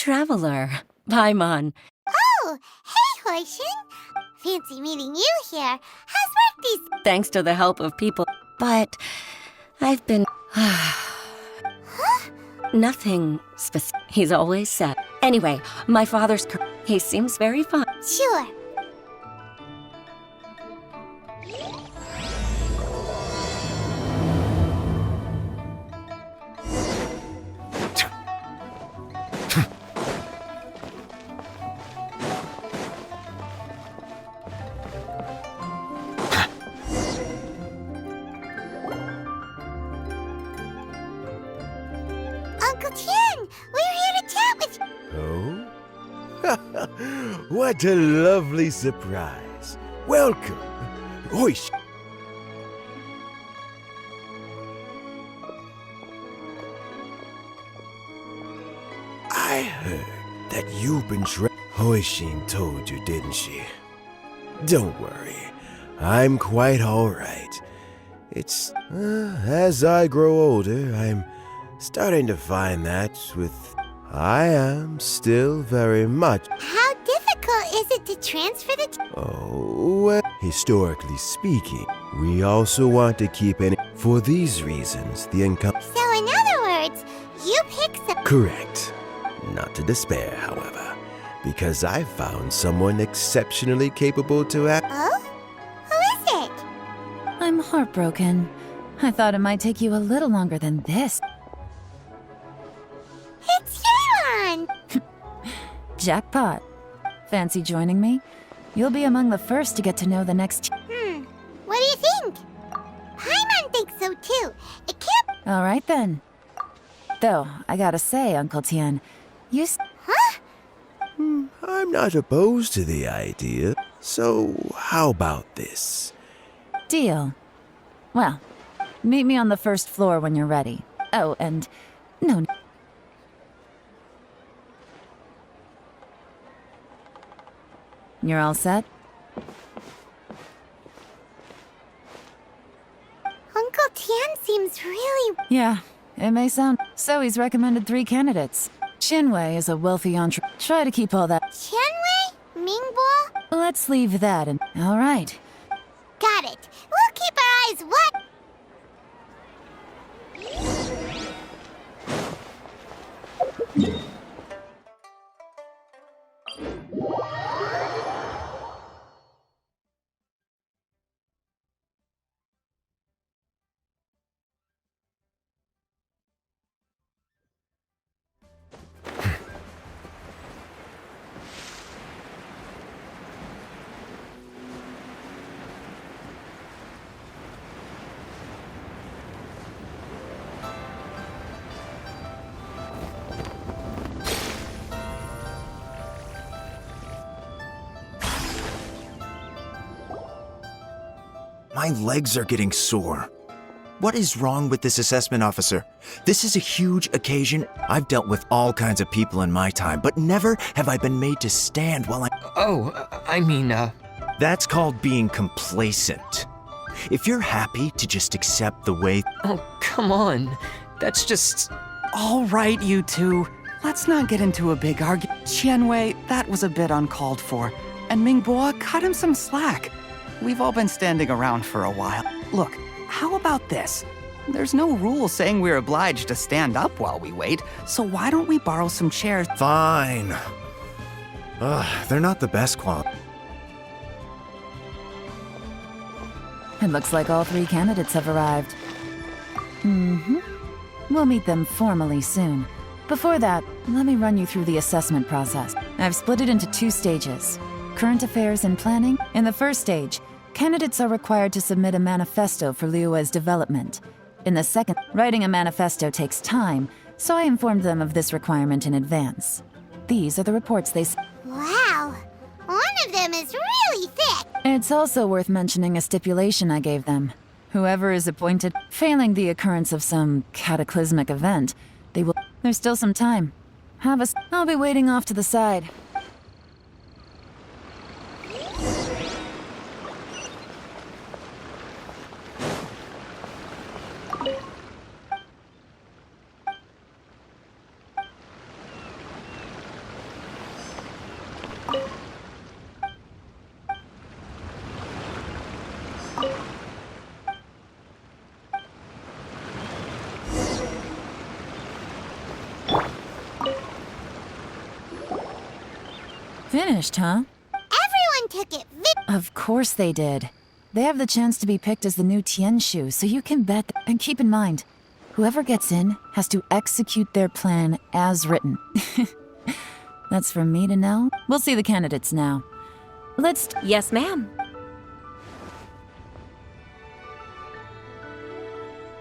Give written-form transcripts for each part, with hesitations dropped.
traveler. Paimon. Oh, hey, Hoishin. Fancy meeting you here. How's work these... Thanks to the help of people. But I've been... Nothing specific. He's always said. Anyway, my father's... He seems very fine. Sure. Uncle Tien, we're here to chat with you. Oh? What a lovely surprise. Welcome. Oish. I heard that you've been Hoishin told you, didn't she? Don't worry. I'm quite alright. It's... as I grow older, I'm starting to find that I am still very much... How difficult is it to transfer the... Oh, well, historically speaking, we also want to keep it... For these reasons, the income... So in other words, you pick some... Correct. Not to despair, however, because I found someone exceptionally capable to act... Oh? Who is it? I'm heartbroken. I thought it might take you a little longer than this. It's yelan! Jackpot. Fancy joining me? You'll be among the first to get to know the next... What do you think? Paimon thinks so too. It can't... Alright then. Though, I gotta say, Uncle Tien, you... Huh? I'm not opposed to the idea, so how about this? Deal. Well, meet me on the first floor when you're ready. Oh, and... No... You're all set? Uncle Tien seems really... Yeah, it may sound... So he's recommended 3 candidates. Shinwei is a wealthy Try to keep all that... Qianwei? Mingbo? Let's leave that and... All right. Got it. We'll keep our eyes wide... My legs are getting sore. What is wrong with this assessment officer? This is a huge occasion. I've dealt with all kinds of people in my time, but never have I been made to stand while That's called being complacent. If you're happy to just accept the way... Oh, come on. That's just... All right, you two. Let's not get into a big argument. Qianwei, that was a bit uncalled for. And Mingbo, cut him some slack. We've all been standing around for a while. Look, how about this? There's no rule saying we're obliged to stand up while we wait, so why don't we borrow some chairs? Fine. They're not the best quality. It looks like all 3 candidates have arrived. We'll meet them formally soon. Before that, let me run you through the assessment process. I've split it into 2 stages. Current affairs and planning. In the first stage, candidates are required to submit a manifesto for Liyue's development. In the second, writing a manifesto takes time, so I informed them of this requirement in advance. These are the reports they... Wow. One of them is really thick. It's also worth mentioning a stipulation I gave them. Whoever is appointed, failing the occurrence of some cataclysmic event, they will... There's still some time. I'll be waiting off to the side. Finished, huh? Everyone took it Of course they did. They have the chance to be picked as the new Tianshu, so you can bet. And keep in mind, whoever gets in has to execute their plan as written. That's for me to know. We'll see the candidates now. Let's... Yes, ma'am.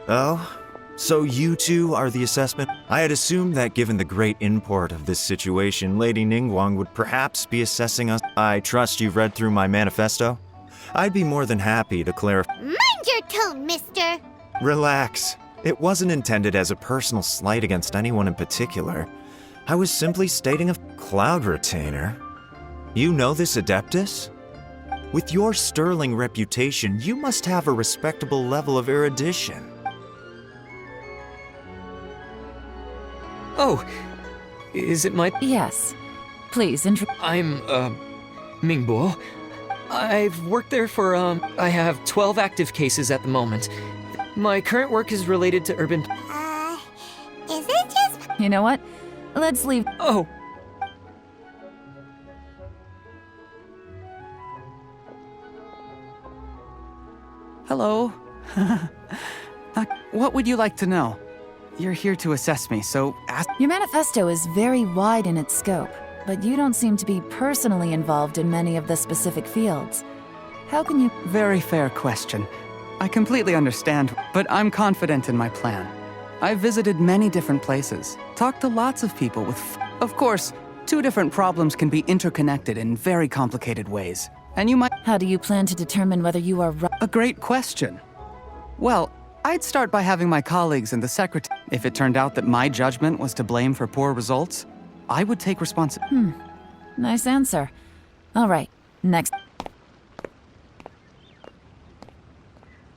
Oh, so you two are the assessment? I had assumed that given the great import of this situation, Lady Ningguang would perhaps be assessing us. I trust you've read through my manifesto? I'd be more than happy to clarify. Mind your tone, mister. Relax. It wasn't intended as a personal slight against anyone in particular. I was simply stating a cloud retainer. You know this, Adeptus? With your sterling reputation, you must have a respectable level of erudition. Oh, is it my... Yes. Please, I'm, Mingbo. I've worked there for, I have 12 active cases at the moment. My current work is related to urban... Is it just... You know what? Let's leave. Oh, Hello. What would you like to know? You're here to assess me, so ask. Your manifesto is very wide in its scope, but you don't seem to be personally involved in many of the specific fields. How can you... Very fair question. I completely understand, but I'm confident in my plan. I've visited many different places, talked to lots of people with... Of course, two different problems can be interconnected in very complicated ways, and you might... How do you plan to determine whether you are right? A great question. Well, I'd start by having my colleagues and the secretary... If it turned out that my judgment was to blame for poor results, I would take responsibility. Nice answer. All right, next.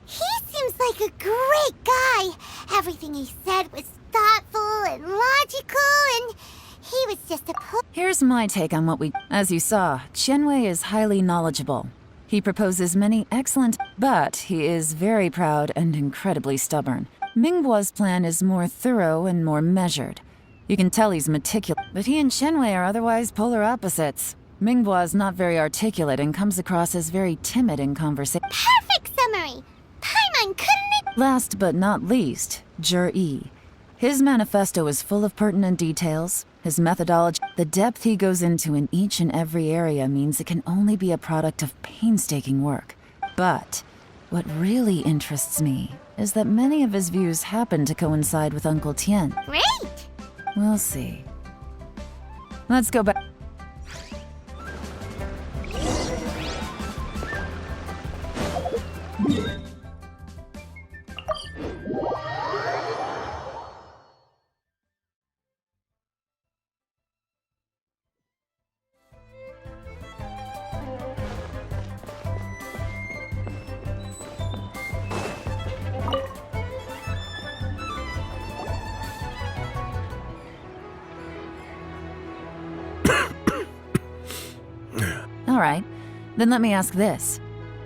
He seems like a great guy. Everything he said was thoughtful and logical, and he was just a Here's my take on what we... As you saw, Qianwei is highly knowledgeable. He proposes many excellent... But he is very proud and incredibly stubborn. Mingbo's plan is more thorough and more measured. You can tell he's meticulous. But he and Qianwei are otherwise polar opposites. Mingbo is not very articulate and comes across as very timid in conversation. perfect summary. Paimon, couldn't it? Last but not least, Yi. His manifesto is full of pertinent details. His methodology, the depth he goes into in each and every area means it can only be a product of painstaking work. But what really interests me is that many of his views happen to coincide with Uncle Tian. Great. We'll see. Let's go back. All right, then let me ask this.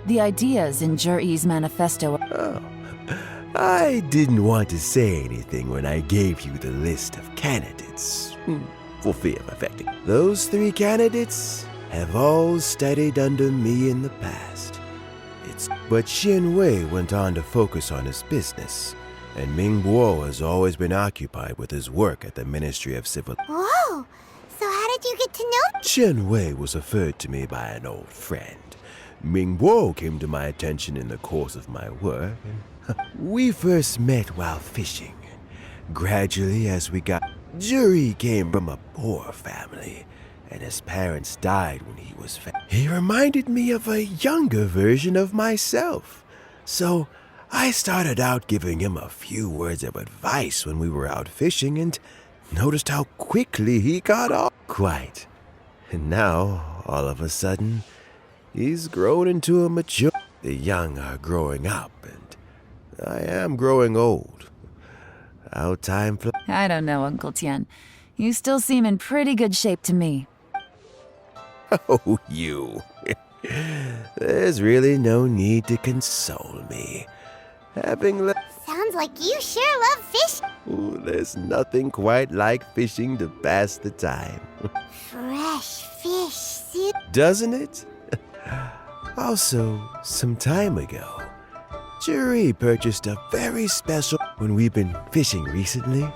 The ideas in Yi's manifesto... Oh, I didn't want to say anything when I gave you the list of candidates, for fear of affecting. Those 3 candidates have all studied under me in the past. But Qianwei went on to focus on his business, and Mingbo has always been occupied with his work at the Ministry of Civil... Whoa. So how did you get to know? Qianwei was referred to me by an old friend. Mingbo came to my attention in the course of my work, and we first met while fishing. Gradually, as we got... Yi came from a poor family, and his parents died when he was He reminded me of a younger version of myself. So I started out giving him a few words of advice when we were out fishing, and noticed how quickly he got off. Quite. And now, all of a sudden, he's grown into a mature... The young are growing up, and I am growing old. How time flies. I don't know, Uncle Tian. You still seem in pretty good shape to me. Oh, you. There's really no need to console me. Having Sounds like you sure love fish. Ooh, there's nothing quite like fishing to pass the time. Fresh fish doesn't it? Also, some time ago, Jerry purchased a very special... When we've been fishing recently,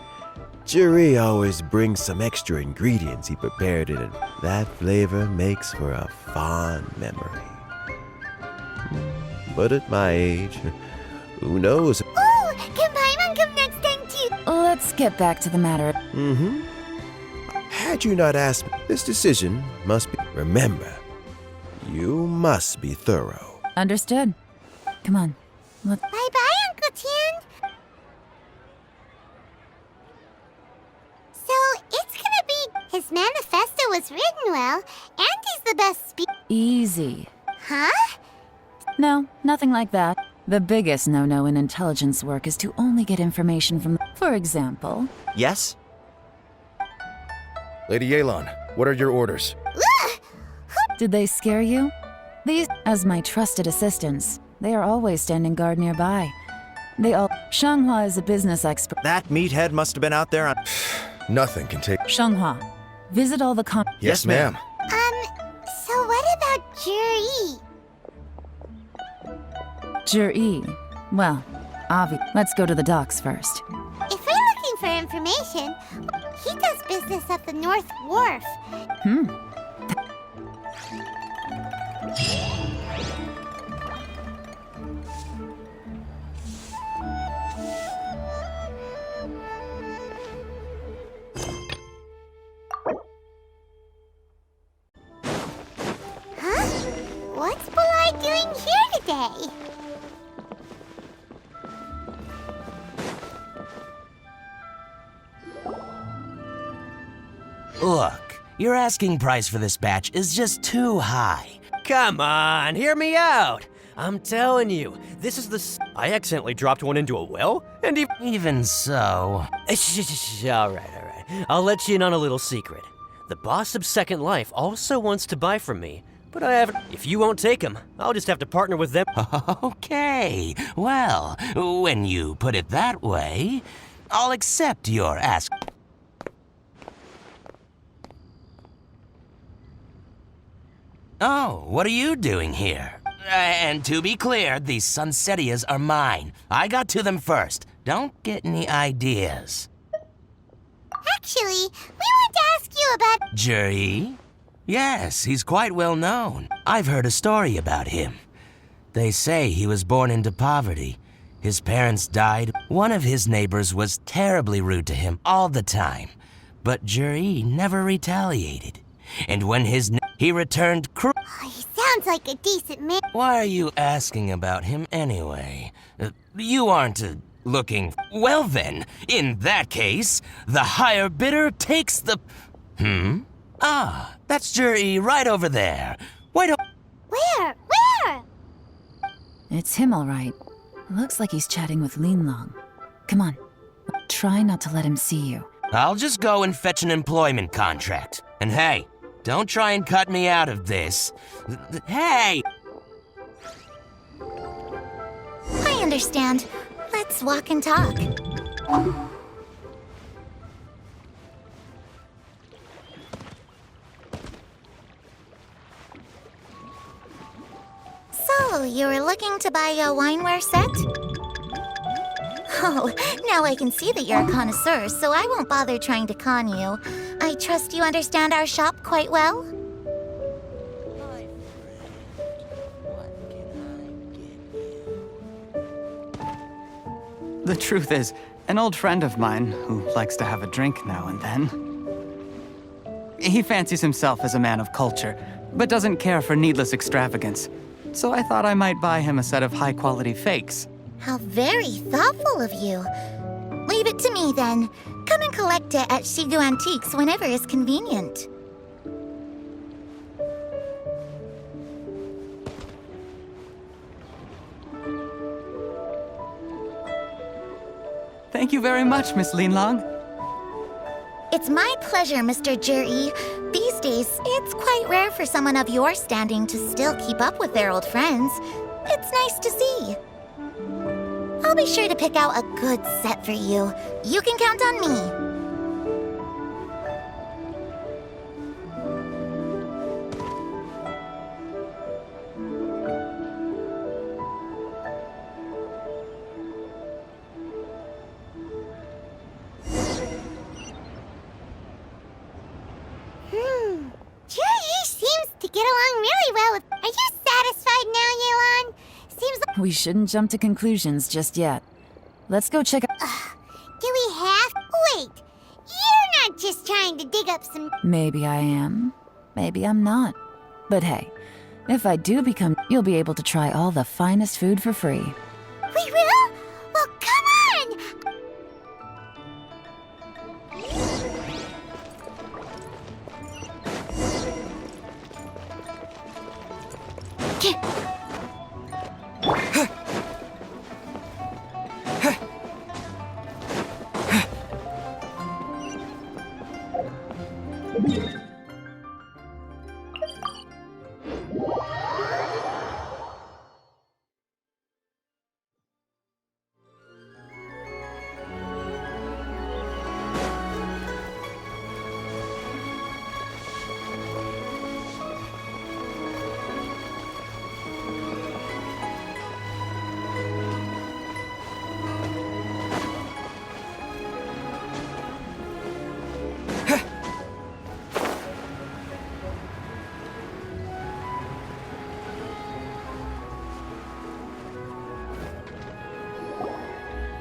Jerry always brings some extra ingredients he prepared in it. That flavor makes for a fond memory. But at my age, who knows? Oh, can Paimon come next time too? Let's get back to the matter. Mm-hmm. Had you not asked me, this decision must be... Remember, you must be thorough. Understood. Come on. Bye-bye, Uncle Tian. So, it's gonna be... His manifesto was written well, and he's the best Easy. Huh? No, nothing like that. The biggest no-no in intelligence work is to only get information from... For example... Yes? Lady Yelan, what are your orders? Did they scare you? These, as my trusted assistants, they are always standing guard nearby. They all... Shanghua is a business expert. That meathead must have been out there on... Nothing can take... Shanghua, visit all the Yes, ma'am. So what about Juri? Jur-E. Well, let's go to the docks first. If we're looking for information, he does business at the North Wharf. Huh? What's Bulai doing here today? Look, your asking price for this batch is just too high. Come on, hear me out. I'm telling you, this is I accidentally dropped one into a well, and even so... all right. I'll let you in on a little secret. The boss of Second Life also wants to buy from me, but I haven't... If you won't take him, I'll just have to partner with them. Okay, well, when you put it that way, I'll accept your ask... Oh, what are you doing here? And to be clear, these Sunsetias are mine. I got to them first. Don't get any ideas. Actually, we want to ask you about... Juri? Yes, he's quite well known. I've heard a story about him. They say he was born into poverty. His parents died. One of his neighbors was terribly rude to him all the time. But Juri never retaliated. And when he returned He sounds like a decent man. Why are you asking about him anyway? You aren't looking... Well then, in that case, the higher bidder takes the... Ah, that's Juri right over there. Why don't... Where? It's him, all right. Looks like he's chatting with Lin Long. Come on. Try not to let him see you. I'll just go and fetch an employment contract. And hey, don't try and cut me out of this. Hey! I understand. Let's walk and talk. So, you were looking to buy a wineware set? Oh, now I can see that you're a connoisseur, so I won't bother trying to con you. I trust you understand our shop quite well? The truth is, an old friend of mine who likes to have a drink now and then. He fancies himself as a man of culture, but doesn't care for needless extravagance. So I thought I might buy him a set of high-quality fakes. How very thoughtful of you. Leave it to me, then. Come and collect it at Shigu Antiques whenever is convenient. Thank you very much, Miss Lin Long. It's my pleasure, Mr. Juri. These days, it's quite rare for someone of your standing to still keep up with their old friends. It's nice to see. I'll be sure to pick out a good set for you. You can count on me. We shouldn't jump to conclusions just yet. Let's go check out. Do we have? Wait, you're not just trying to dig up some. Maybe I am. Maybe I'm not. But hey, if I do become, you'll be able to try all the finest food for free. We will? Well, come on!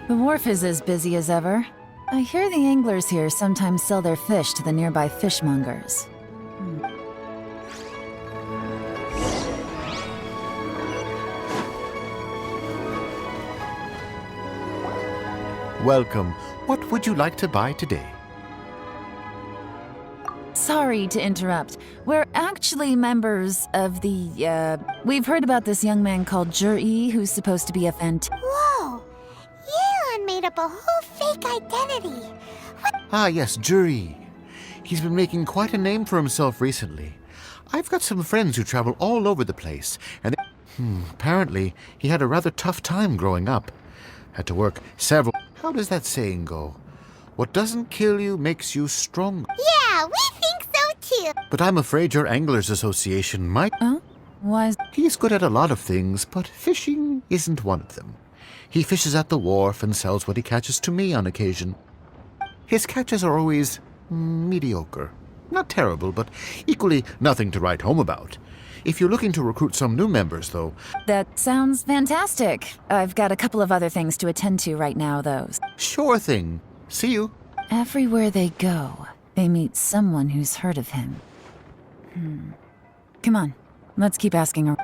The wharf is as busy as ever. I hear the anglers here sometimes sell their fish to the nearby fishmongers. Welcome. What would you like to buy today? Sorry to interrupt. We're actually members of the, we've heard about this young man called Jur-E who's supposed to be a Whoa! Yelan made up a whole fake identity. Ah, yes, Jur-E. He's been making quite a name for himself recently. I've got some friends who travel all over the place, and apparently he had a rather tough time growing up. Had to work several... How does that saying go? What doesn't kill you makes you stronger. Yeah, we think so too. But I'm afraid your Anglers Association might... Oh? Why is... He's good at a lot of things, but fishing isn't one of them. He fishes at the wharf and sells what he catches to me on occasion. His catches are always mediocre. Not terrible, but equally nothing to write home about. If you're looking to recruit some new members, though... That sounds fantastic. I've got a couple of other things to attend to right now, though. Sure thing. See you. Everywhere they go, they meet someone who's heard of him. Come on, let's keep asking her.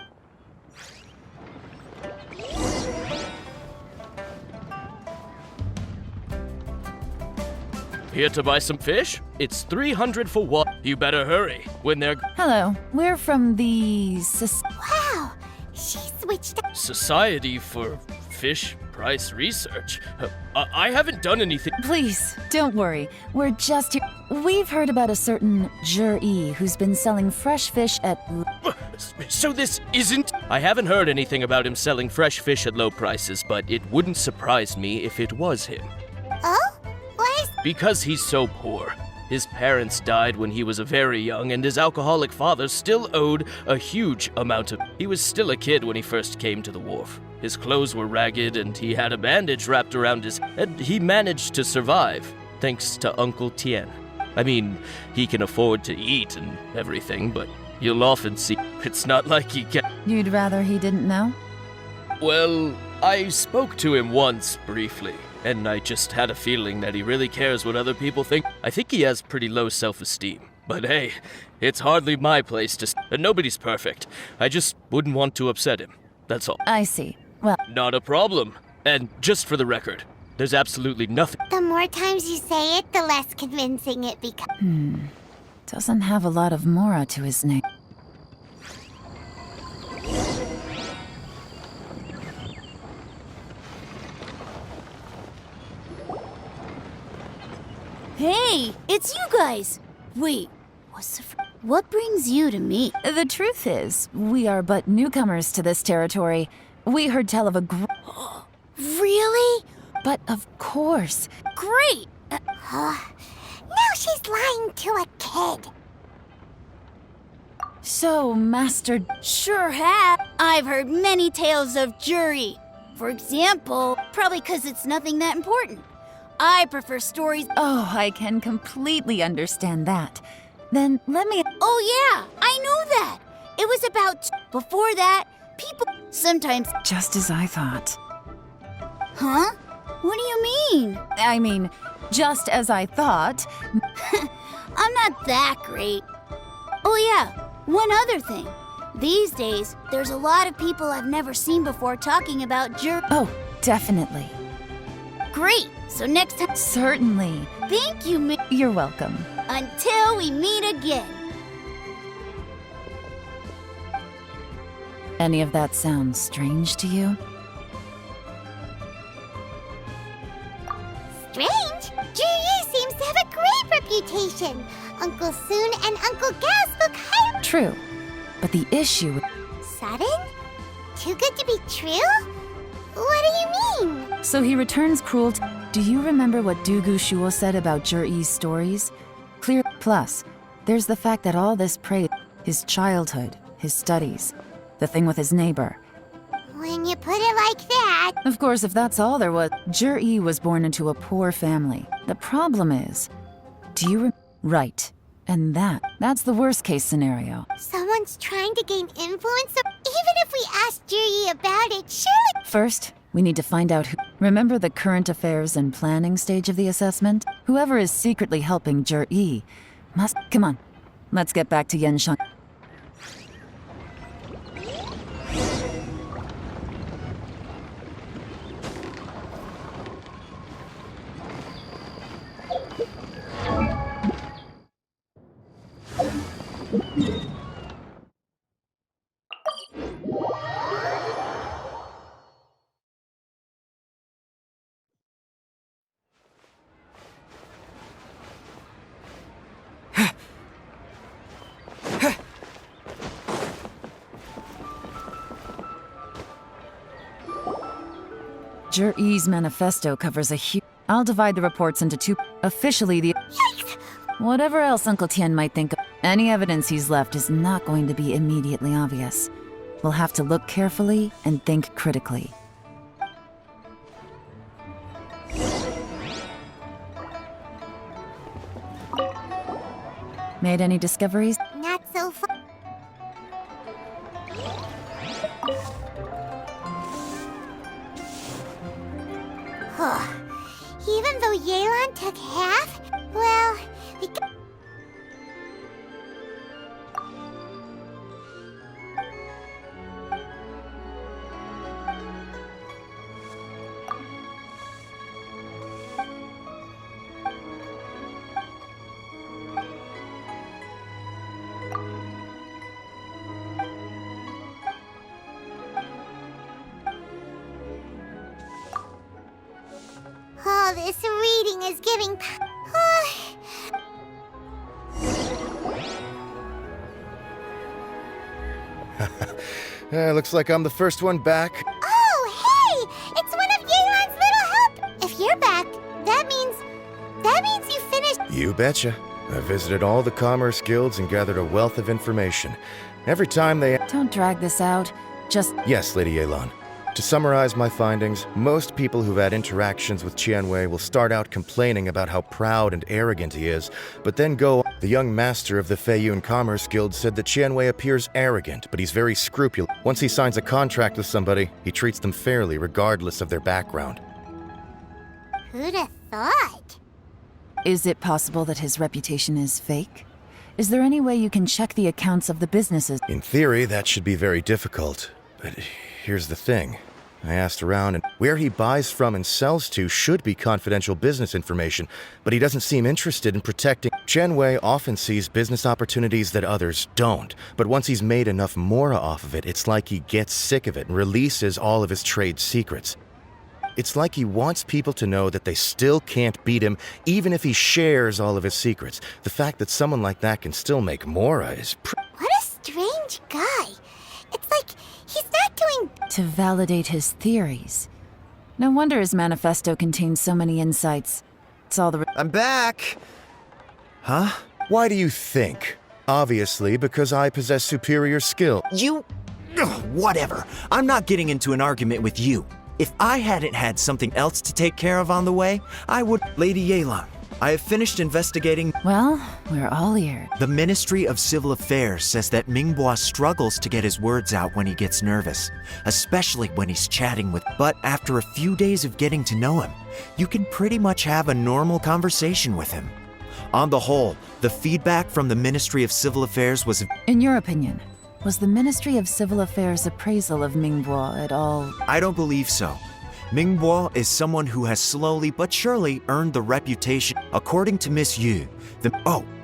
Here to buy some fish? It's 300 for one. You better hurry. When they're... Hello, we're from the... Wow, she switched up. Society for Fish Price Research. I haven't done anything... Please, don't worry. We're just here. We've heard about a certain Jur-E who's been selling fresh fish at... So this isn't... I haven't heard anything about him selling fresh fish at low prices, but it wouldn't surprise me if it was him. Oh? Why is... Because he's so poor. His parents died when he was very young, and his alcoholic father still owed a huge amount of... He was still a kid when he first came to the wharf. His clothes were ragged, and he had a bandage wrapped around his head. He managed to survive, thanks to Uncle Tien. I mean, he can afford to eat and everything, but you'll often see it's not like he can... You'd rather he didn't know? Well, I spoke to him once, briefly. And I just had a feeling that he really cares what other people think. I think he has pretty low self-esteem. But hey, it's hardly my place to... And nobody's perfect. I just wouldn't want to upset him. That's all. I see. Well... Not a problem. And just for the record, there's absolutely nothing... The more times you say it, the less convincing it becomes. Doesn't have a lot of mora to his name. Hey, it's you guys! Wait, what brings you to me? The truth is, we are but newcomers to this territory. We heard tell of a Really? But of course. Great! Now she's lying to a kid. So, Master... Sure have. I've heard many tales of Jur-E. For example, probably because it's nothing that important. I prefer stories... Oh, I can completely understand that. Then let me... Oh yeah, I know that! It was about... Before that, people... Sometimes. Just as I thought. Huh? What do you mean? I mean, just as I thought. I'm not that great. Oh yeah, one other thing. These days, there's a lot of people I've never seen before talking about Oh, definitely. Great! So next time. Certainly. Thank you, You're welcome. Until we meet again. Any of that sound strange to you? Strange? Ji seems to have a great reputation. Uncle Soon and Uncle Gas look highly True. But the issue... sudden? Too good to be true? What do you mean? So he returns cruelty. Do you remember what Dugu Shuo said about Jur-E's stories? Clear. Plus, there's the fact that all this prey... his childhood, his studies, the thing with his neighbor. When you put it like that... Of course, if that's all there was... Jur-E was born into a poor family. The problem is... Do you Right. And that's the worst case scenario. Someone's trying to gain influence, even if we ask Ji about it, surely... First, we need to find out who... Remember the current affairs and planning stage of the assessment? Whoever is secretly helping Jur-E must... Come on. Let's get back to Yenshang. Jur-E's manifesto covers a huge... I'll divide the reports into two. Officially, the... Whatever else Uncle Tian might think of, any evidence he's left is not going to be immediately obvious. We'll have to look carefully and think critically. Made any discoveries? Not so far. Even though Yelan took half, well, we got... Oh, this reading is giving... Looks like I'm the first one back. Oh, hey! It's one of Yelan's little help! If you're back, that means you finished... You betcha. I visited all the commerce guilds and gathered a wealth of information. Every time they... Don't drag this out. Just... Yes, Lady Yelan. To summarize my findings, most people who've had interactions with Qianwei will start out complaining about how proud and arrogant he is, but then go... The young master of the Feiyun Commerce Guild said that Qianwei appears arrogant, but he's very scrupulous. Once he signs a contract with somebody, he treats them fairly regardless of their background. Who'd have thought? Is it possible that his reputation is fake? Is there any way you can check the accounts of the businesses? In theory, that should be very difficult. But here's the thing. I asked around, and where he buys from and sells to should be confidential business information, but he doesn't seem interested in protecting. Qianwei often sees business opportunities that others don't, but once he's made enough mora off of it, it's like he gets sick of it and releases all of his trade secrets. It's like he wants people to know that they still can't beat him, even if he shares all of his secrets. The fact that someone like that can still make mora is What a strange guy. It's like he's not doing... To validate his theories. No wonder his manifesto contains so many insights. It's all the... I'm back! Huh? Why do you think? Obviously, because I possess superior skill. You... Ugh, whatever. I'm not getting into an argument with you. If I hadn't had something else to take care of on the way, I would... Lady Yelan, I have finished investigating. Well, we're all ears. The Ministry of Civil Affairs says that Mingboa struggles to get his words out when he gets nervous, especially when he's chatting with. But after a few days of getting to know him, you can pretty much have a normal conversation with him. On the whole, the feedback from the Ministry of Civil Affairs was. In your opinion, was the Ministry of Civil Affairs' appraisal of Mingboa at all? I don't believe so. Mingboa is someone who has slowly but surely earned the reputation. According to Miss Yu,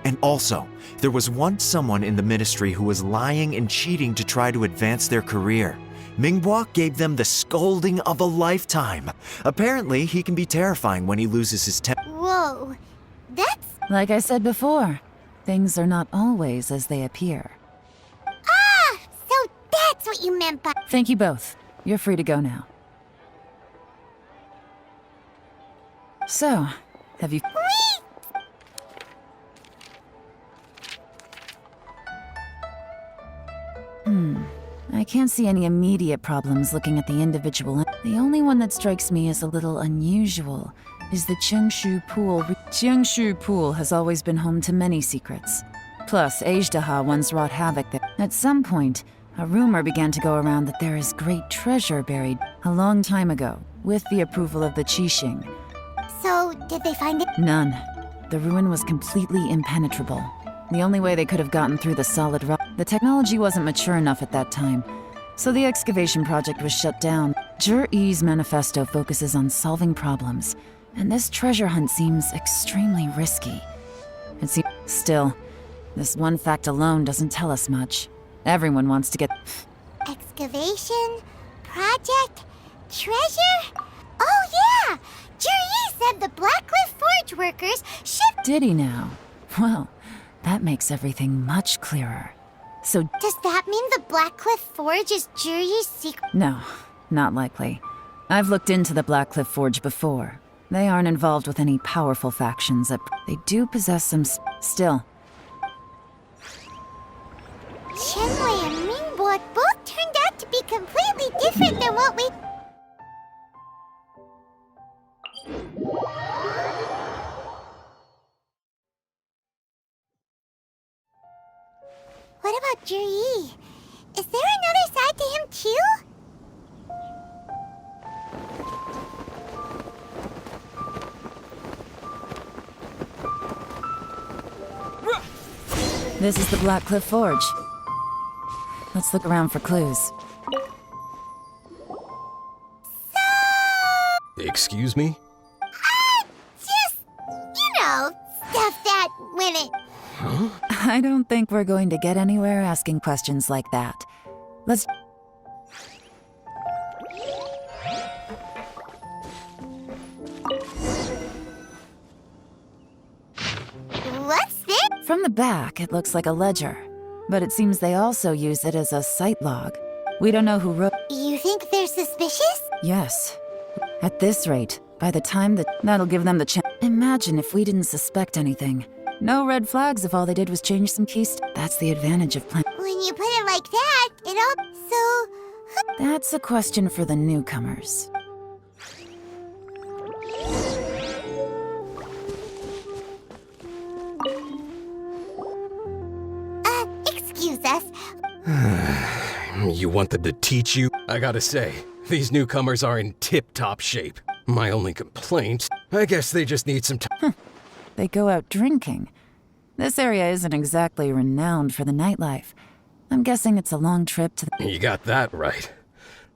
and also, there was once someone in the ministry who was lying and cheating to try to advance their career. Mingboa gave them the scolding of a lifetime. Apparently, he can be terrifying when he loses his temper. Whoa, that's... Like I said before, things are not always as they appear. Ah! So that's what you meant by... Thank you both. You're free to go now. So, have you... I can't see any immediate problems looking at the individual. The only one that strikes me as a little unusual is the Chengshu Pool. Chengshu Pool has always been home to many secrets. Plus, Ajdaha once wrought havoc there. At some point, a rumor began to go around that there is great treasure buried a long time ago, with the approval of the Qixing. So, did they find it? None. The ruin was completely impenetrable. The only way they could have gotten through the solid rock. The technology wasn't mature enough at that time, so the excavation project was shut down. Zhi-Yi's manifesto focuses on solving problems, and this treasure hunt seems extremely risky. Still, this one fact alone doesn't tell us much. Everyone wants to get... Excavation? Project? Treasure? Oh yeah! Zhi-Yi said the Blackcliff Forge workers shipped... Did he now? Well, that makes everything much clearer. So... Does that mean the Blackcliff Forge is Zhi-Yi's secret? No, not likely. I've looked into the Blackcliff Forge before. They aren't involved with any powerful factions. They do possess some... Still. Qianwei and Mingbo both turned out to be completely different than what we... What about Zhi-Yi? Is there another side to him too? This is the Blackcliff Forge. Let's look around for clues. Excuse me? Just, stuff that when it... I don't think we're going to get anywhere asking questions like that. Let's... What's this? From the back, it looks like a ledger. But it seems they also use it as a site log. We don't know who wrote... You think they're suspicious? Yes. At this rate, by the time that'll give them the chance... Imagine if we didn't suspect anything. No red flags if all they did was change some keys. That's the advantage of playing. When you put it like that, it all... So... That's a question for the newcomers. Excuse us. You want them to teach you? I gotta say, these newcomers are in tip-top shape. My only complaint, I guess they just need some time. They go out drinking. This area isn't exactly renowned for the nightlife. I'm guessing it's a long trip to the... You got that right.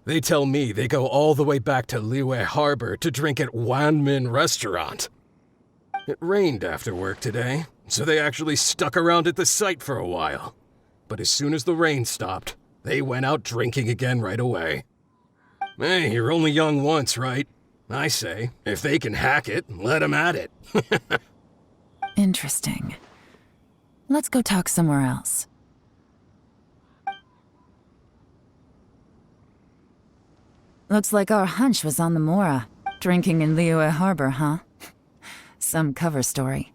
They tell me they go all the way back to Liyue Harbor to drink at Wanmin Restaurant. It rained after work today, so they actually stuck around at the site for a while. But as soon as the rain stopped, they went out drinking again right away. Hey, you're only young once, right? I say, if they can hack it, let them at it. Interesting. Let's go talk somewhere else. Looks like our hunch was on the Mora. Drinking in Liyue Harbor, huh? Some cover story.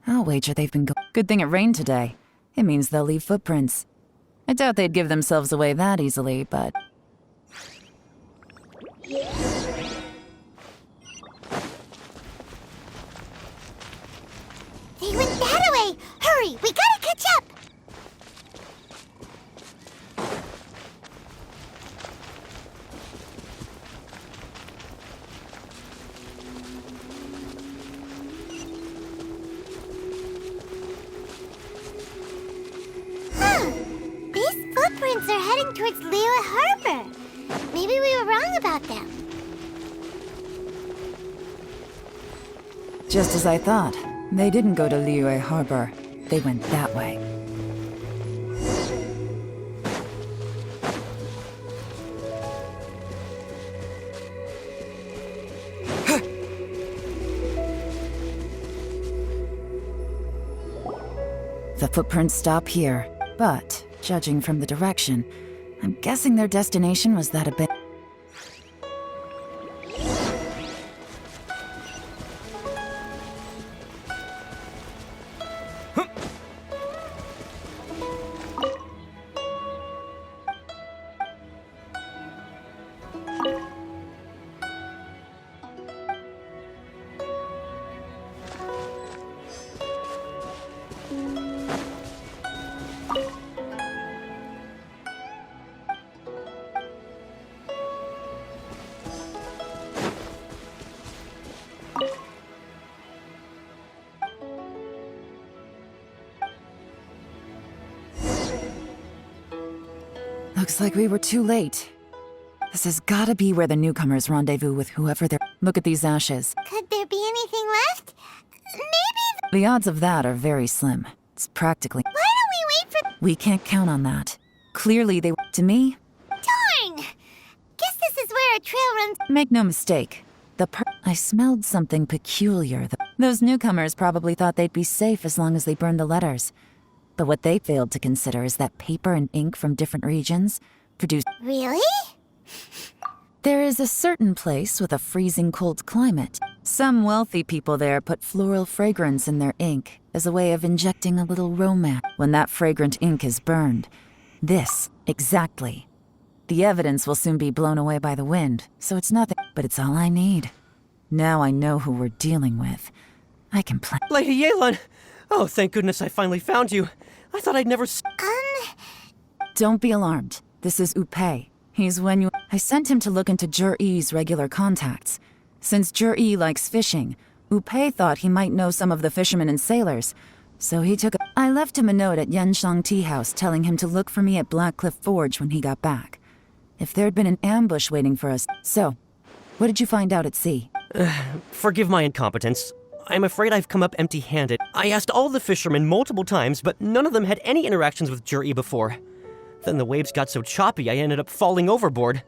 I'll wager they've been Good thing it rained today. It means they'll leave footprints. I doubt they'd give themselves away that easily, but... wrong about them? Just as I thought. They didn't go to Liyue Harbor. They went that way. The footprints stop here, but, judging from the direction, I'm guessing their destination was that a bit. Looks like we were too late. This has gotta be where the newcomers rendezvous with whoever they're. Look at these ashes. Could there be anything left? Maybe. The odds of that are very slim. It's practically. Why don't we wait for. We can't count on that. Clearly they. To me, Darn! Guess this is where a trail runs. make no mistake. I smelled something peculiar. Those newcomers probably thought they'd be safe as long as they burned the letters. But what they failed to consider is that paper and ink from different regions produce. Really? There is a certain place with a freezing cold climate. Some wealthy people there put floral fragrance in their ink as a way of injecting a little romance. When that fragrant ink is burned, this, exactly. The evidence will soon be blown away by the wind, so it's nothing, but it's all I need. Now I know who we're dealing with. I can plan. Lady Yelan! Oh, thank goodness I finally found you. I thought I'd never Don't be alarmed. This is Upei. He's Wenyu. I sent him to look into Jur-E's regular contacts. Since Jur-E likes fishing, Upei thought he might know some of the fishermen and sailors. So he took I left him a note at Yanshang Tea House telling him to look for me at Blackcliff Forge when he got back. If there'd been an ambush waiting for us. So, what did you find out at sea? Forgive my incompetence. I'm afraid I've come up empty-handed. I asked all the fishermen multiple times, but none of them had any interactions with Jur-E before. Then the waves got so choppy I ended up falling overboard.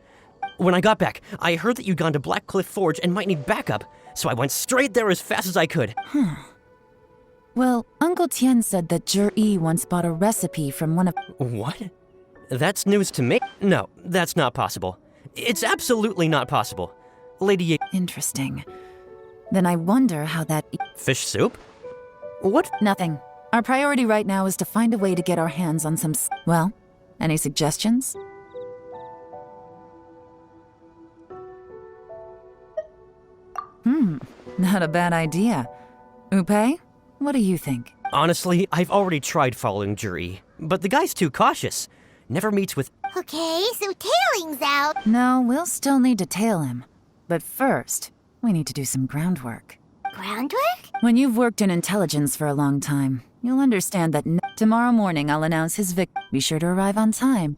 When I got back, I heard that you'd gone to Blackcliff Forge and might need backup, so I went straight there as fast as I could. Well, Uncle Tian said that Jur-E once bought a recipe from one of. What? That's news to me? No, that's not possible. It's absolutely not possible. Lady Interesting. Then I wonder how that. Fish soup? What? Nothing. Our priority right now is to find a way to get our hands on some. Well, any suggestions? Not a bad idea. Upei, what do you think? Honestly, I've already tried following Jur-E, but the guy's too cautious. Never meets with. Okay, so tailing's out. No, we'll still need to tail him. But first, we need to do some groundwork. Groundwork? When you've worked in intelligence for a long time, you'll understand that tomorrow morning I'll announce his Be sure to arrive on time.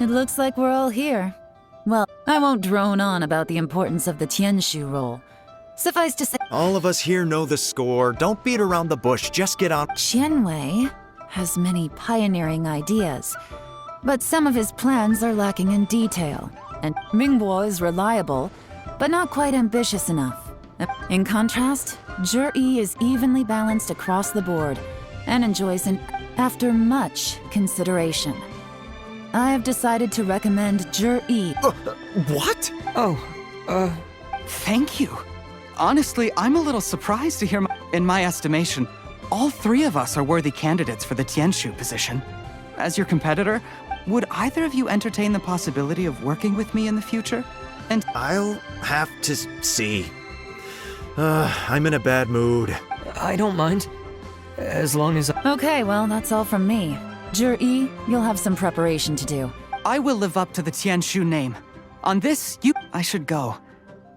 It looks like we're all here. Well, I won't drone on about the importance of the Tianshu role. Suffice to say, All of us here know the score. Don't beat around the bush, just get on. Qianwei has many pioneering ideas, but some of his plans are lacking in detail. And Mingbo is reliable, but not quite ambitious enough. In contrast, Zhi is evenly balanced across the board and enjoys after much consideration. I have decided to recommend Zhi. What? Thank you. Honestly, I'm a little surprised to hear in my estimation, all three of us are worthy candidates for the Tianshu position. As your competitor, would either of you entertain the possibility of working with me in the future? And I'll have to see. I'm in a bad mood. I don't mind. As long as Okay, well, that's all from me. Zhi, you'll have some preparation to do. I will live up to the Tianshu name. On this, I should go.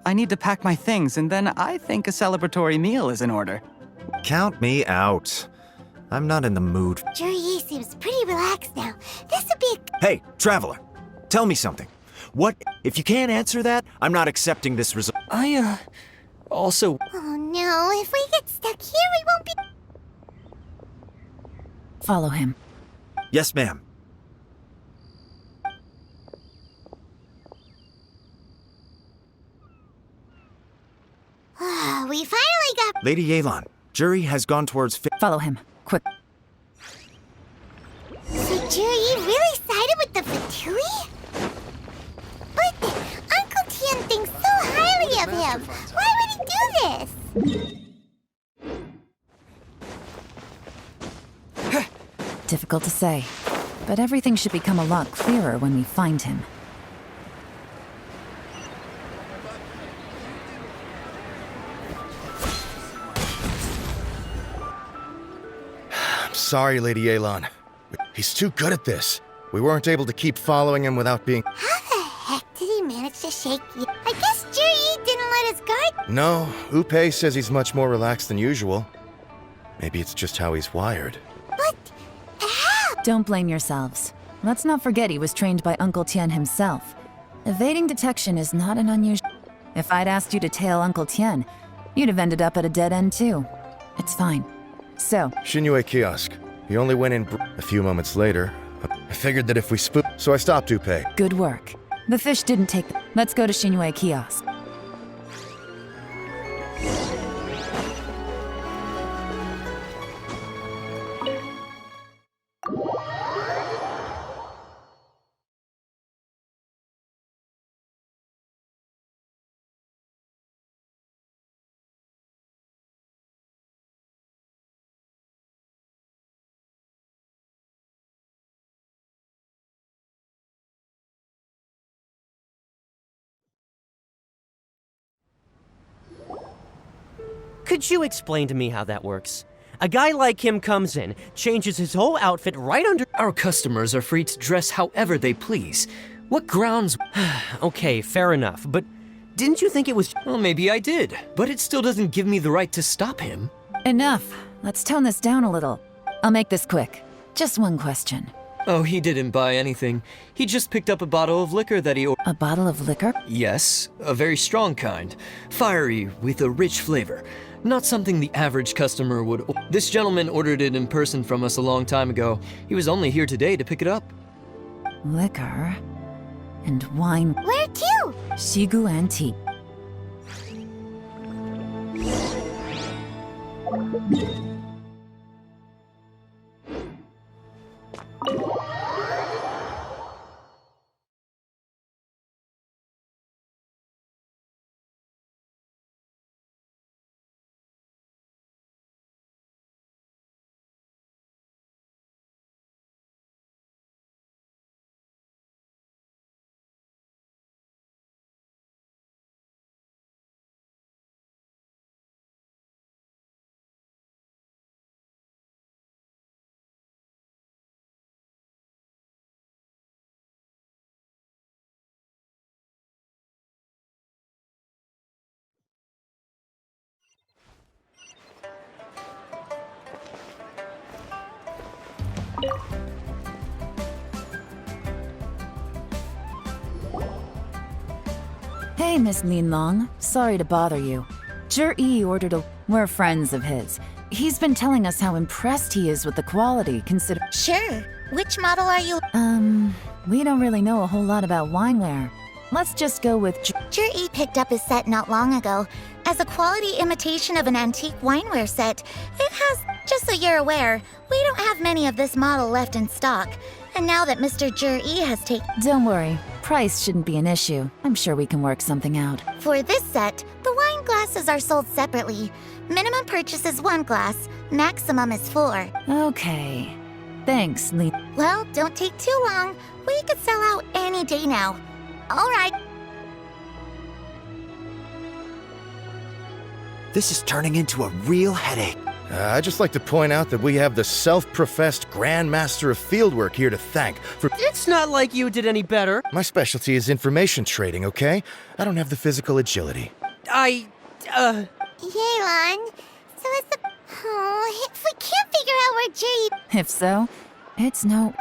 I need to pack my things, and then I think a celebratory meal is in order. Count me out. I'm not in the mood. Zhi seems pretty relaxed now. This would be Hey, traveler, tell me something. What? If you can't answer that, I'm not accepting this result. also, Oh no, if we get stuck here, we won't be... Follow him. Yes, ma'am. We finally got... Lady Yelan, Zhi has gone towards Follow him. Quick. So Zhi really sided with the Fatui? But Uncle Tian thinks so highly of him. Why would he do this? Difficult to say, but everything should become a lot clearer when we find him. I'm sorry, Lady Yelan. He's too good at this. We weren't able to keep following him without being... How the heck did he manage to shake you? I guess Zhi didn't let his guard... No, Upe says he's much more relaxed than usual. Maybe it's just how he's wired. But how? Don't blame yourselves. Let's not forget he was trained by Uncle Tian himself. Evading detection is not an unusual... If I'd asked you to tail Uncle Tian, you'd have ended up at a dead end too. It's fine. So, Xinyue kiosk. He only went in a few moments later. I figured that if we so I stopped Upe. good work. The fish didn't take... Let's go to Xinyue Kiosk. Could you explain to me how that works? A guy like him comes in, changes his whole outfit right under... our customers are free to dress however they please. What grounds? Okay, fair enough, but didn't you think it was... Well, maybe I did, but it still doesn't give me the right to stop him. Enough. Let's tone this down a little. I'll make this quick. Just one question. Oh, he didn't buy anything. He just picked up a bottle of liquor that he A bottle of liquor? Yes, a very strong kind. Fiery, with a rich flavor. Not something the average customer would... This gentleman ordered it in person from us a long time ago. He was only here today to pick it up. Liquor. And wine. Where to? Shigu and tea. Hey, Miss Lin Long. Sorry to bother you. Zhi ordered a... We're friends of his. He's been telling us how impressed he is with the quality, consider... Sure. Which model are you? We don't really know a whole lot about wineware. Let's just go with... Zhi picked up his set not long ago. As a quality imitation of an antique wineware set, it has, just so you're aware, we don't have many of this model left in stock. And now that Mr. Zhi has taken... Don't worry. Price shouldn't be an issue. I'm sure we can work something out. For this set, the wine glasses are sold separately. Minimum purchase is 1 glass, maximum is 4. Okay. Thanks, Lin. Well, don't take too long. We could sell out any day now. All right. This is turning into a real headache. I'd just like to point out that we have the self-professed Grand Master of Fieldwork here to thank for... It's not like you did any better. My specialty is information trading, okay? I don't have the physical agility. Yelan, so is the... Oh, if we can't figure out where Zhi... If so, it's no...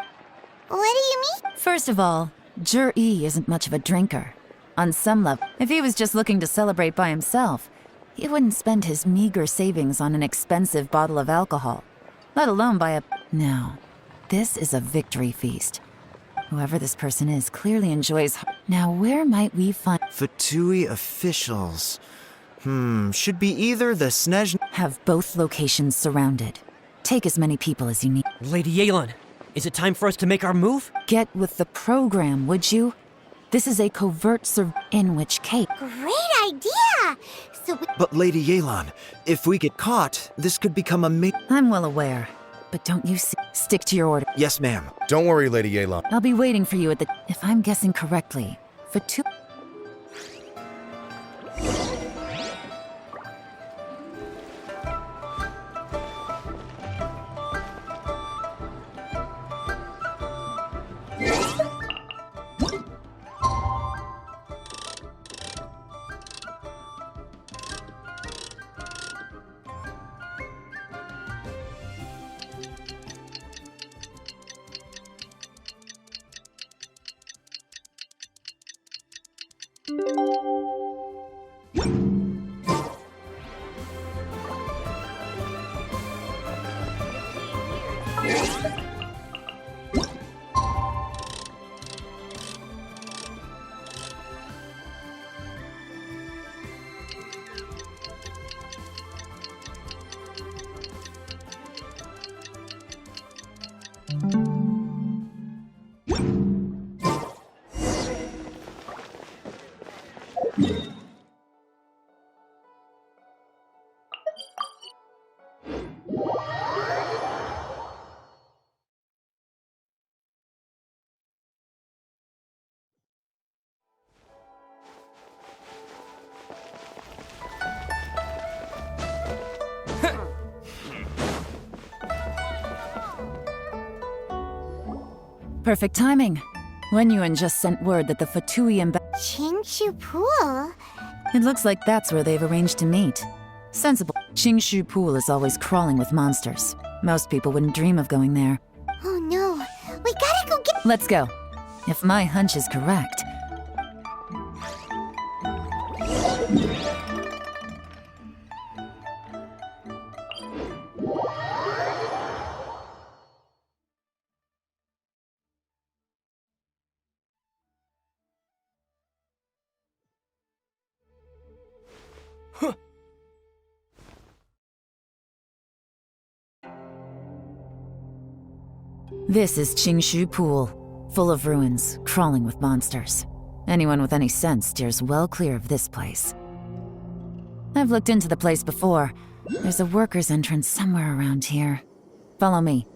What do you mean? First of all, Zhi isn't much of a drinker. On some level, if he was just looking to celebrate by himself, he wouldn't spend his meager savings on an expensive bottle of alcohol, let alone buy a... No, this is a victory feast. Whoever this person is clearly enjoys... Now, where might we find... Fatui officials. Should be either the Snezh... Have both locations surrounded. Take as many people as you need. Lady Yelan, is it time for us to make our move? Get with the program, would you? This is a covert in which case... Great idea! So we... But Lady Yelan, if we get caught, this could become a I'm well aware, but don't you stick to your order. Yes, ma'am. Don't worry, Lady Yelan. I'll be waiting for you at the... If I'm guessing correctly, for 2... Perfect timing. Wenyuan just sent word that the Fatui Qingshu Pool? It looks like that's where they've arranged to meet. Sensible. Qingshu Pool is always crawling with monsters. Most people wouldn't dream of going there. Oh no, we gotta go get... Let's go. If my hunch is correct... This is Qingshu Pool, full of ruins, crawling with monsters. Anyone with any sense steers well clear of this place. I've looked into the place before. There's a worker's entrance somewhere around here. Follow me.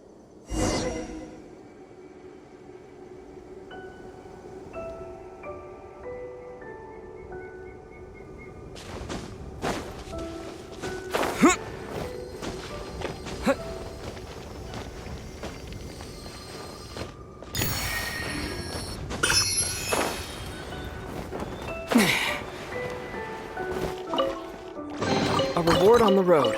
A reward on the road.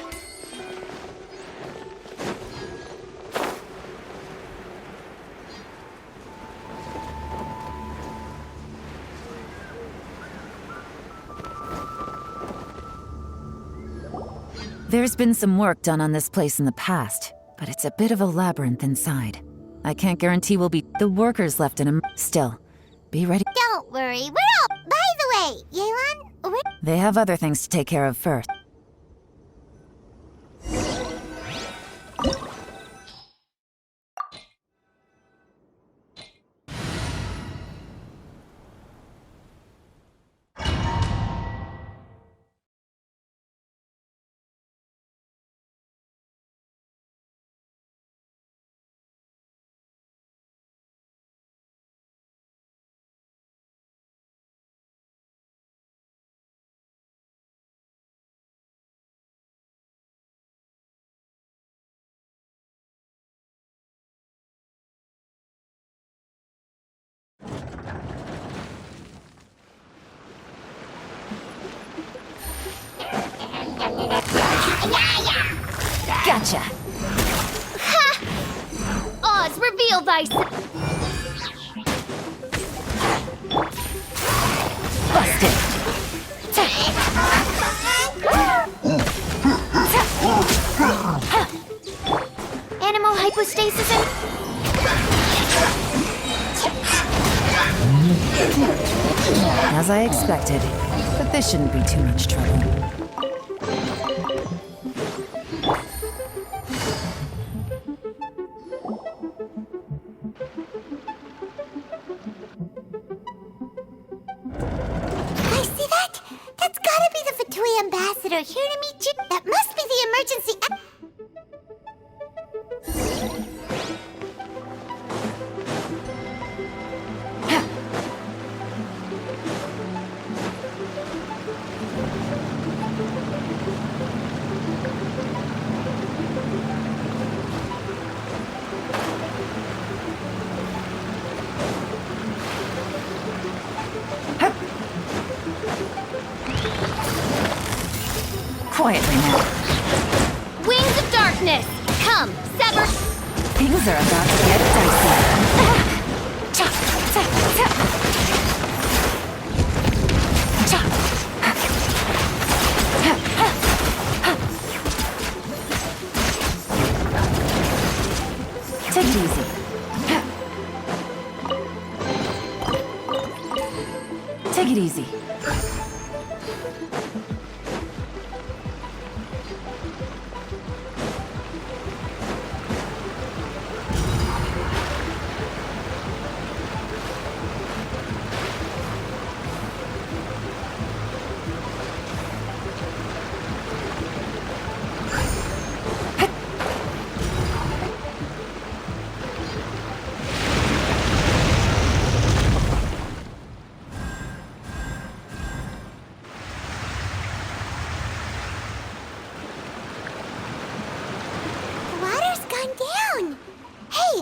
There's been some work done on this place in the past, but it's a bit of a labyrinth inside. I can't guarantee we'll be the workers left in a... Still, be ready. Don't worry, we're all... By the way, Yelan, They have other things to take care of first. Gotcha! Oz, reveal thyself! Busted! Animal hypostasis and... As I expected, but this shouldn't be too much trouble. I see that? That's gotta be the Fatui ambassador here to meet you. That must be the emergency... Quietly now. Wings of darkness! Come, sever... Things are about to get dicey. Take it easy. Take it easy. The water's gone down. Hey,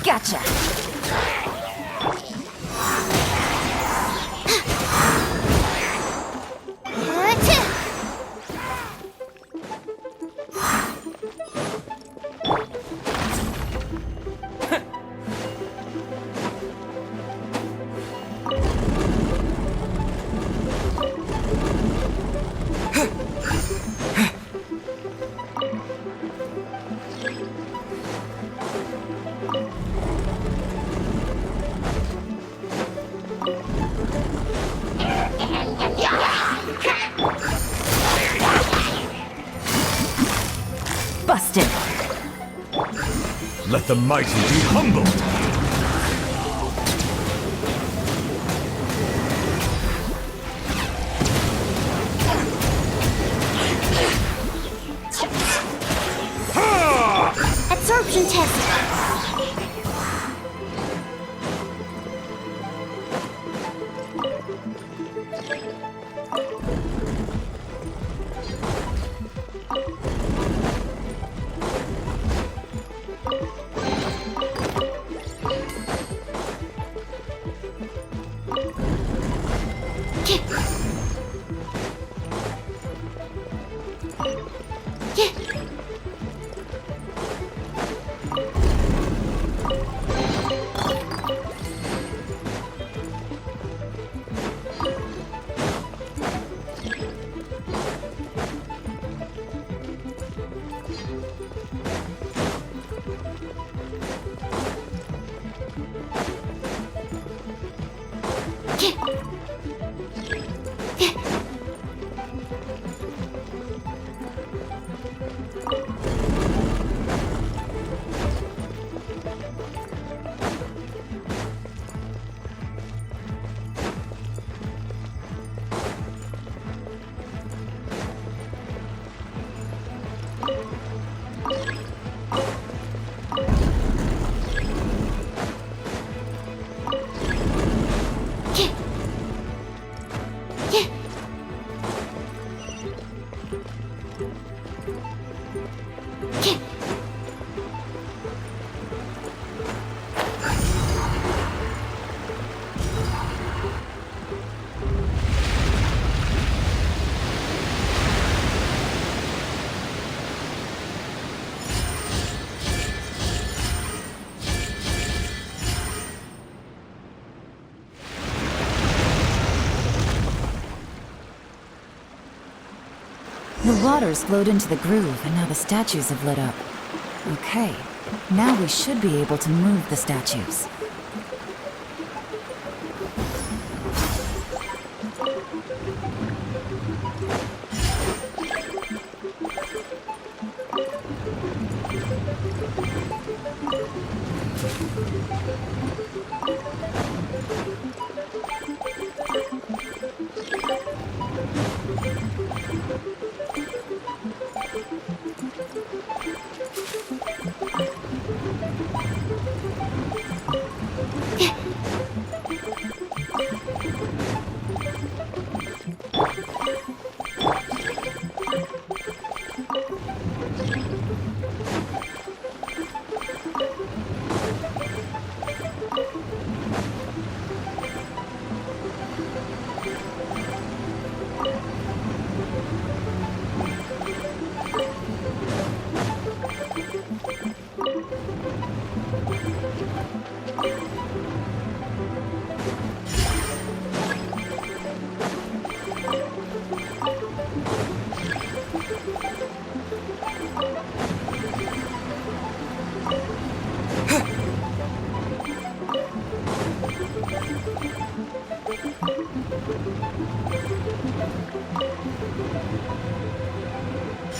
Gotcha! Busted! Let the mighty be humbled! Absorption test! The water's flowed into the groove, and now the statues have lit up. Okay, now we should be able to move the statues.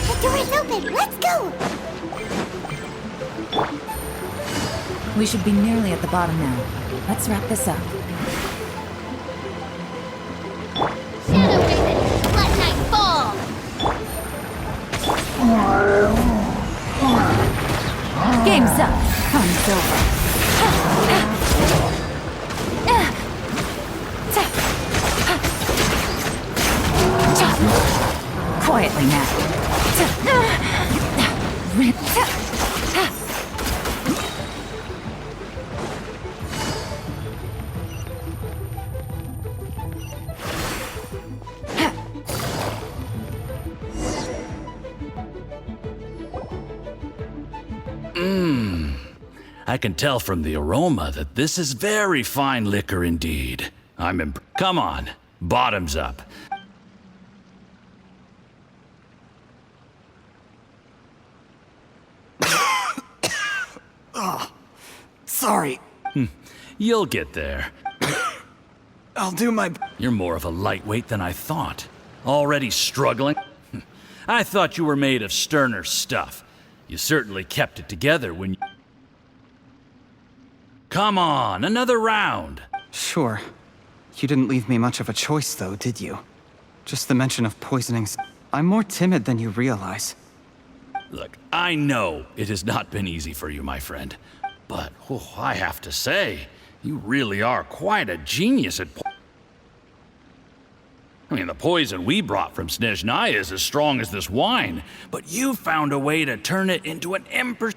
The door is open. Let's go. We should be nearly at the bottom now. Let's wrap this up. Shadow Raven, let night fall! Game's up. Fun's over. Quietly now. I can tell from the aroma that this is very fine liquor indeed. Come on, bottoms up. Oh, sorry. You'll get there. I'll do my... You're more of a lightweight than I thought. Already struggling? I thought you were made of sterner stuff. You certainly kept it together when you... Come on, another round. Sure. You didn't leave me much of a choice, though, did you? Just the mention of poisonings. I'm more timid than you realize. Look, I know it has not been easy for you, my friend. But, I have to say, you really are quite a genius at I mean, the poison we brought from Snezhnaya is as strong as this wine, but you found a way to turn it into an emperor.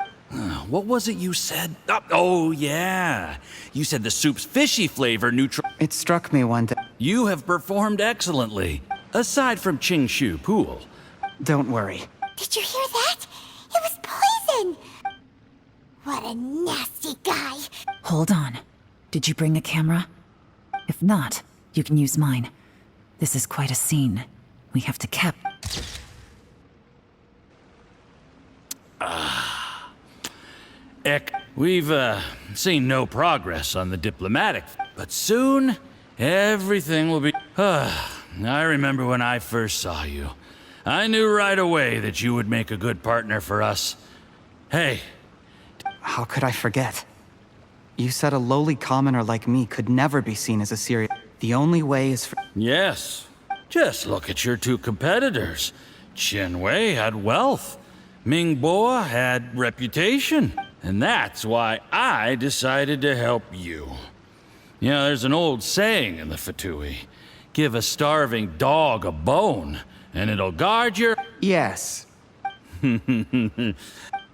What was it you said? Oh, yeah. You said the soup's fishy flavor It struck me one day. You have performed excellently, aside from Qing Shu Pool. Don't worry. Did you hear that? It was poison! What a nasty guy. Hold on. Did you bring a camera? If not, you can use mine. This is quite a scene. We have to cap... We've, seen no progress on the diplomatic, but soon Everything will be... I remember when I first saw you. I knew right away that you would make a good partner for us. Hey. How could I forget? You said a lowly commoner like me could never be seen as a serious... The only way is for... Yes. Just look at your two competitors. Qianwei had wealth. Mingbo had reputation. And that's why I decided to help you. You know, there's an old saying in the Fatui. Give a starving dog a bone, and it'll guard your... Yes.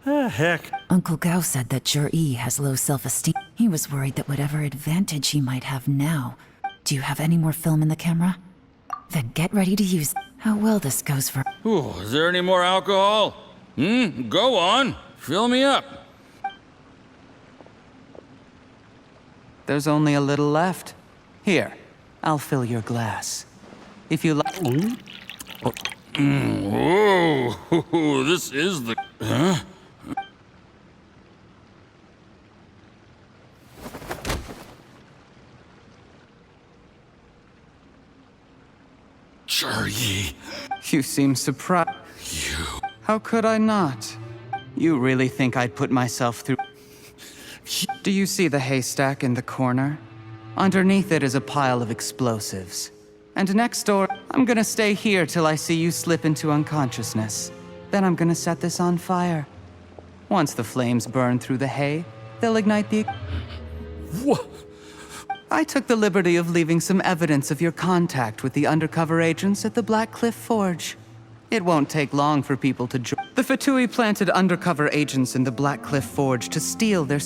Heck. Uncle Gao said that Jur-E has low self-esteem. He was worried that whatever advantage he might have now... Do you have any more film in the camera? Then get ready to use it. How well this goes for... Ooh, is there any more alcohol? Go on. Fill me up. There's only a little left. Here, I'll fill your glass. If you like... Whoa, this is the... Huh? Jur-E. You seem surprised. You... How could I not? You really think I'd put myself through... Do you see the haystack in the corner? Underneath it is a pile of explosives. And next door, I'm gonna stay here till I see you slip into unconsciousness. Then I'm gonna set this on fire. Once the flames burn through the hay, they'll ignite the... What? I took the liberty of leaving some evidence of your contact with the undercover agents at the Black Cliff Forge. It won't take long for people to join. The Fatui planted undercover agents in the Black Cliff Forge to steal their...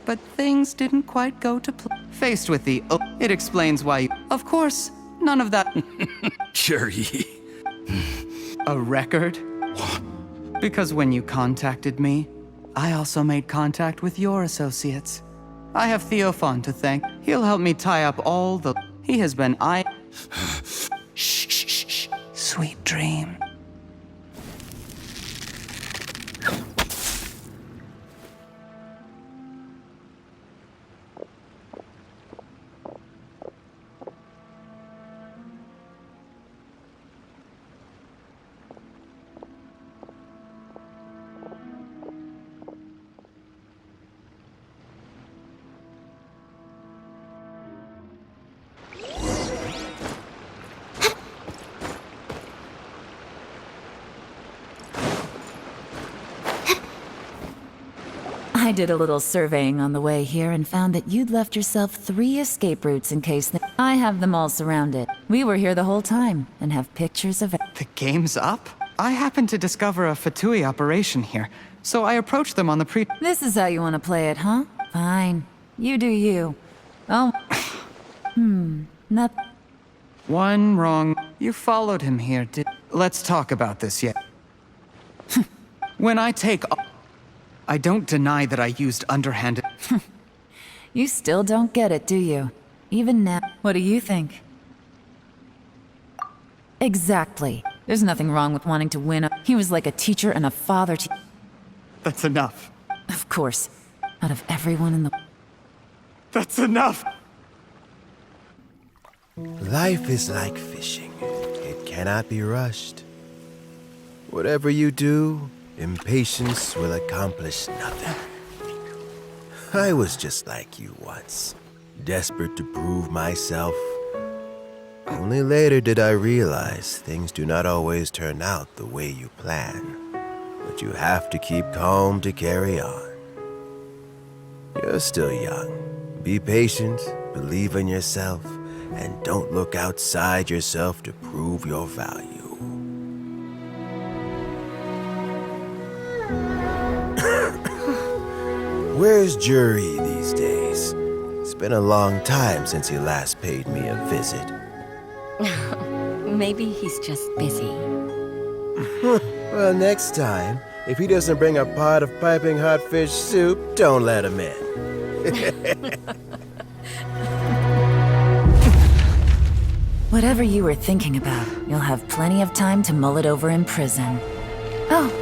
But things didn't quite go to plan. Faced with the... it explains why you... Of course, none of that... Jur-E. A record? Because when you contacted me, I also made contact with your associates. I have Theophan to thank. He'll help me tie up all the... He has been Shh, shh, shh, shh. Sweet dream. I did a little surveying on the way here and found that you'd left yourself 3 escape routes in case I have them all surrounded. We were here the whole time and have pictures of it. The game's up? I happened to discover a Fatui operation here, so I approached them on the This is how you want to play it, huh? Fine. You do you. Oh. Nothing. One wrong. You followed him here, did... Let's talk about this yet. When I take... I don't deny that I used underhanded... You still don't get it, do you? Even now. What do you think? Exactly. There's nothing wrong with wanting to win. He was like a teacher and a father to... That's enough. Of course. Out of everyone in the... That's enough! Life is like fishing. It cannot be rushed. Whatever you do, impatience will accomplish nothing. I was just like you once, desperate to prove myself. Only later did I realize things do not always turn out the way you plan. But you have to keep calm to carry on. You're still young. Be patient, believe in yourself, and don't look outside yourself to prove your value. Where's Jur-E these days? It's been a long time since he last paid me a visit. Maybe he's just busy. Well, next time, if he doesn't bring a pot of piping hot fish soup, don't let him in. Whatever you were thinking about, you'll have plenty of time to mull it over in prison. Oh,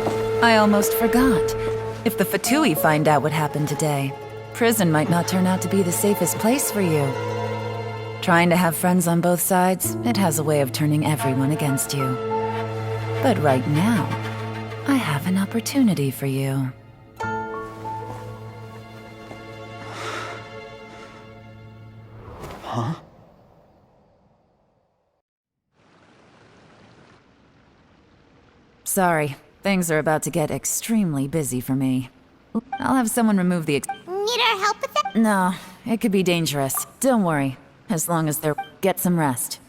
I almost forgot. If the Fatui find out what happened today, prison might not turn out to be the safest place for you. Trying to have friends on both sides, it has a way of turning everyone against you. But right now, I have an opportunity for you. Huh? Sorry, things are about to get extremely busy for me. I'll have someone remove the Need our help with that? No, it could be dangerous. Don't worry, as long as they're... Get some rest.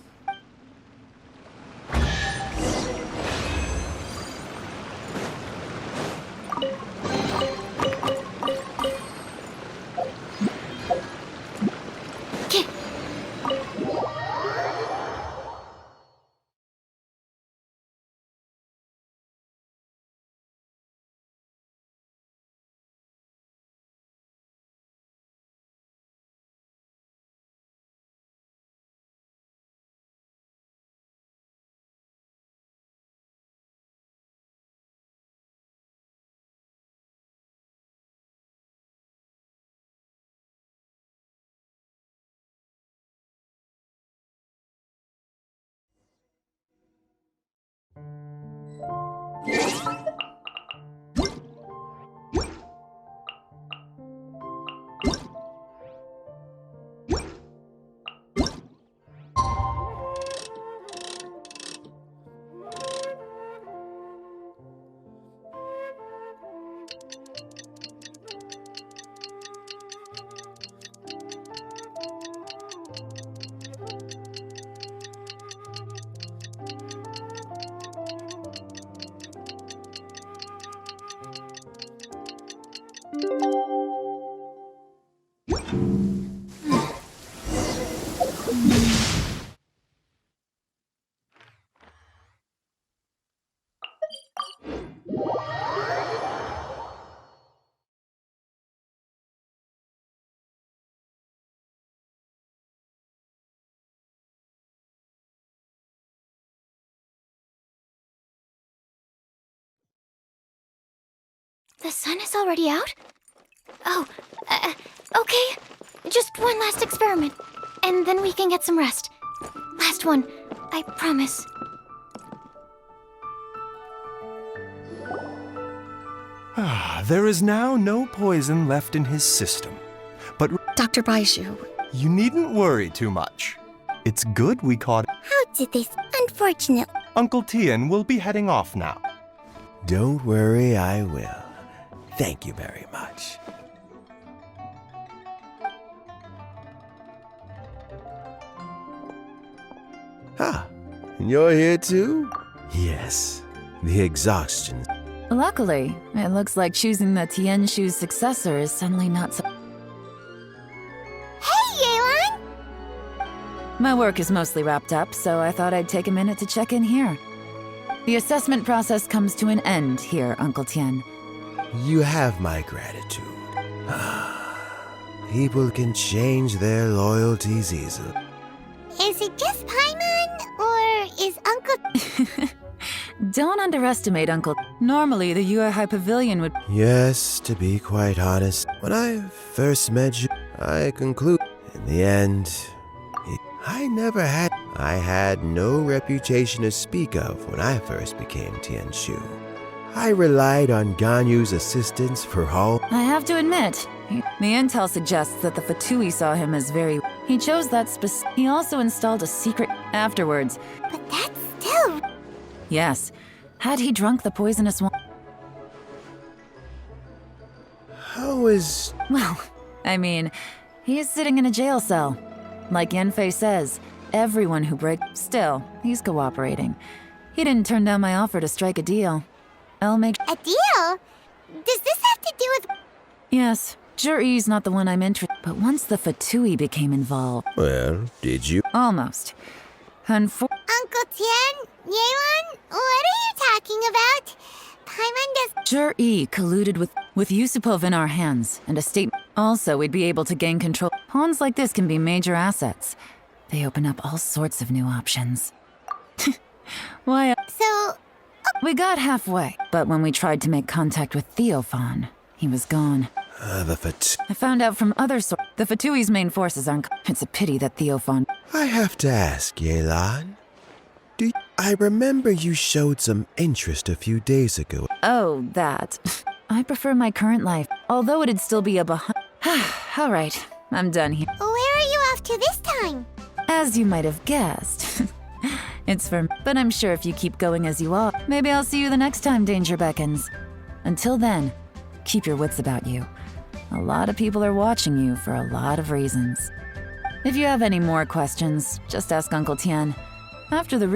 The sun is already out? Oh, okay. Just one last experiment, and then we can get some rest. Last one, I promise. There is now no poison left in his system. But Dr. Baiju. you needn't worry too much. It's good we caught How did this? Unfortunate. Uncle Tian will be heading off now. Don't worry, I will. Thank you very much. Ah, and you're here too? Yes, the exhaustion. Luckily, it looks like choosing the Tianshu's successor is suddenly not so... Hey, Yelan! My work is mostly wrapped up, so I thought I'd take a minute to check in here. The assessment process comes to an end here, Uncle Tian. You have my gratitude. People can change their loyalties easily. Is it just Paimon, or is Uncle... Don't underestimate Uncle. Normally, the Yuehai Pavilion would... Yes, to be quite honest, when I first met you, I conclude, in the end, I had no reputation to speak of when I first became Tianshu. I relied on Ganyu's assistance for all... I have to admit, the intel suggests that the Fatui saw him as very... He chose that He also installed a secret afterwards. But that's still... Yes. Had he drunk the poisonous wine... How is... Well, I mean, he is sitting in a jail cell. Like Yanfei says, everyone who Still, he's cooperating. He didn't turn down my offer to strike a deal. I'll make... A deal? Does this have to do with... Yes, Zhiyi's not the one I'm interested... But once the Fatui became involved... Well, did you? Almost. Uncle Tian? Yelan? What are you talking about? Paimon does... Zhiyi colluded with Yusupov in our hands, and a statement. Also, we'd be able to gain control. Pawns like this can be major assets. They open up all sorts of new options. Why... So... We got halfway, but when we tried to make contact with Theophan, he was gone. The Fat... I found out from other sources the Fatui's main forces aren't. It's a pity that Theophon. I have to ask, Yelan. I remember you showed some interest a few days ago. Oh, that. I prefer my current life, although it'd still be a behind. All right, I'm done here. Where are you off to this time? As you might have guessed. It's for. But I'm sure if you keep going as you are, maybe I'll see you the next time danger beckons. Until then, keep your wits about you. A lot of people are watching you for a lot of reasons. If you have any more questions, just ask Uncle Tian. After the